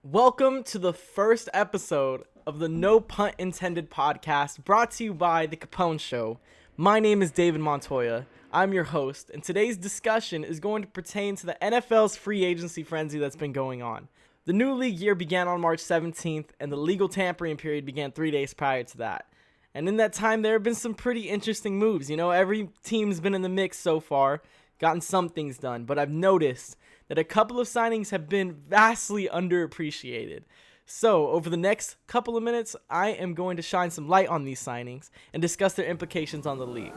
Welcome to the first episode of the No Punt Intended podcast, brought to you by The Capone Show. My name is David Montoya. I'm your host, and today's discussion is going to pertain to the NFL's free agency frenzy that's been going on. The new league year began on March 17th, and the legal tampering period began 3 days prior to that. And in that time, there have been some pretty interesting moves. You know, every team's been in the mix so far, gotten some things done, but I've noticed that a couple of signings have been vastly underappreciated. So, over the next couple of minutes, I am going to shine some light on these signings and discuss their implications on the league.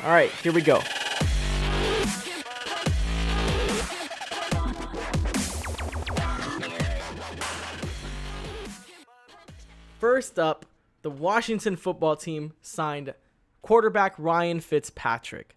All right, here we go. First up, the Washington football team signed quarterback Ryan Fitzpatrick.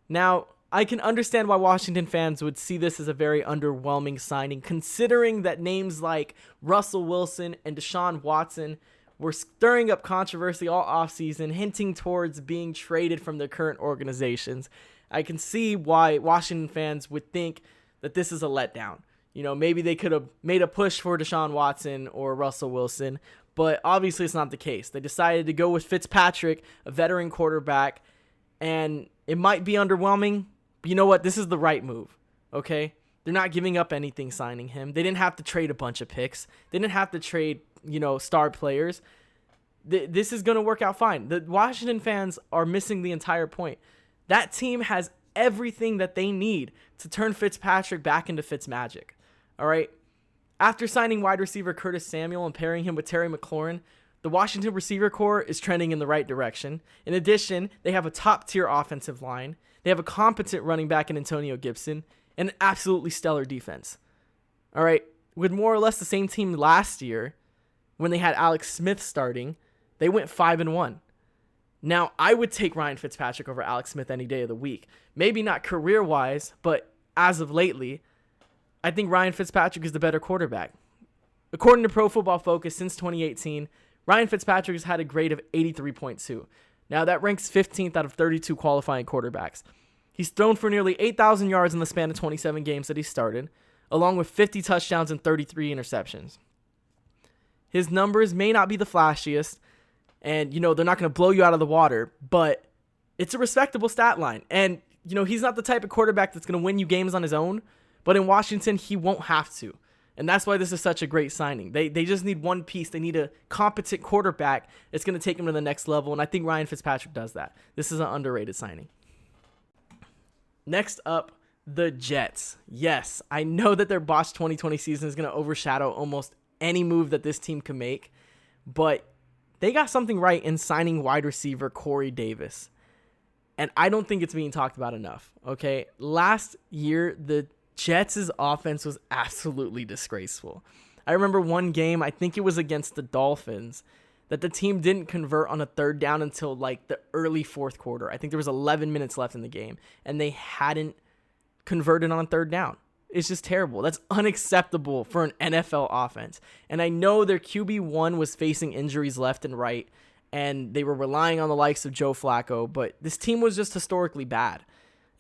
Now, I can understand why Washington fans would see this as a very underwhelming signing, considering that names like Russell Wilson and Deshaun Watson were stirring up controversy all offseason, hinting towards being traded from their current organizations. I can see why Washington fans would think that this is a letdown. You know, maybe they could have made a push for Deshaun Watson or Russell Wilson, but obviously it's not the case. They decided to go with Fitzpatrick, a veteran quarterback, and it might be underwhelming. But you know what? This is the right move, okay? They're not giving up anything signing him. They didn't have to trade a bunch of picks. They didn't have to trade, star players. This is going to work out fine. The Washington fans are missing the entire point. That team has everything that they need to turn Fitzpatrick back into Fitzmagic, all right? After signing wide receiver Curtis Samuel and pairing him with Terry McLaurin, the Washington receiver core is trending in the right direction. In addition, they have a top-tier offensive line. They have a competent running back in Antonio Gibson and an absolutely stellar defense. All right, with more or less the same team last year, when they had Alex Smith starting, they went 5-1. Now, I would take Ryan Fitzpatrick over Alex Smith any day of the week. Maybe not career-wise, but as of lately, I think Ryan Fitzpatrick is the better quarterback. According to Pro Football Focus, since 2018, Ryan Fitzpatrick has had a grade of 83.2. Now, that ranks 15th out of 32 qualifying quarterbacks. He's thrown for nearly 8,000 yards in the span of 27 games that he started, along with 50 touchdowns and 33 interceptions. His numbers may not be the flashiest, and, they're not going to blow you out of the water, but it's a respectable stat line. And, he's not the type of quarterback that's going to win you games on his own, but in Washington, he won't have to. And that's why this is such a great signing. They just need one piece. They need a competent quarterback that's going to take them to the next level, and I think Ryan Fitzpatrick does that. This is an underrated signing. Next up, the Jets. Yes, I know that their botched 2020 season is going to overshadow almost any move that this team can make, but they got something right in signing wide receiver Corey Davis. And I don't think it's being talked about enough, okay? Last year, the Jets' offense was absolutely disgraceful. I remember one game, I think it was against the Dolphins, that the team didn't convert on a third down until like the early fourth quarter. I think there was 11 minutes left in the game, and they hadn't converted on a third down. It's just terrible. That's unacceptable for an NFL offense. And I know their QB1 was facing injuries left and right, and they were relying on the likes of Joe Flacco, but this team was just historically bad.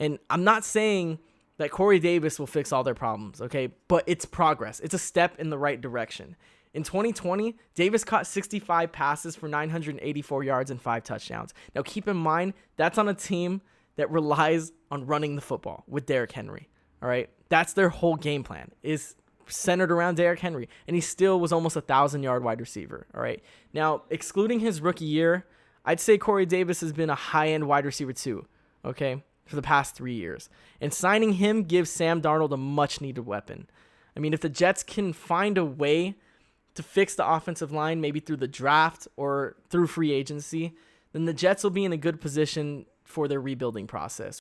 And I'm not saying that Corey Davis will fix all their problems, okay? But it's progress. It's a step in the right direction. In 2020, Davis caught 65 passes for 984 yards and 5 touchdowns. Now, keep in mind, that's on a team that relies on running the football with Derrick Henry, all right? That's their whole game plan, is centered around Derrick Henry, and he still was almost a 1,000-yard wide receiver, all right? Now, excluding his rookie year, I'd say Corey Davis has been a high-end wide receiver too, okay, for the past 3 years. And signing him gives Sam Darnold a much-needed weapon. I mean, if the Jets can find a way to fix the offensive line, maybe through the draft or through free agency, then the Jets will be in a good position for their rebuilding process.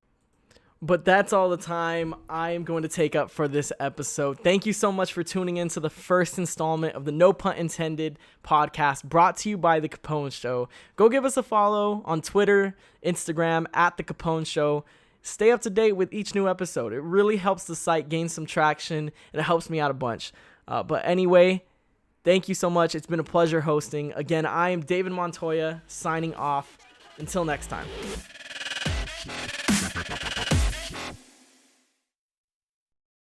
But that's all the time I am going to take up for this episode. Thank you so much for tuning in to the first installment of the No Punt Intended podcast, brought to you by The Capone Show. Go give us a follow on Twitter, Instagram, at The Capone Show. Stay up to date with each new episode. It really helps the site gain some traction, and it helps me out a bunch. But anyway, thank you so much. It's been a pleasure hosting. Again, I am David Montoya, signing off. Until next time.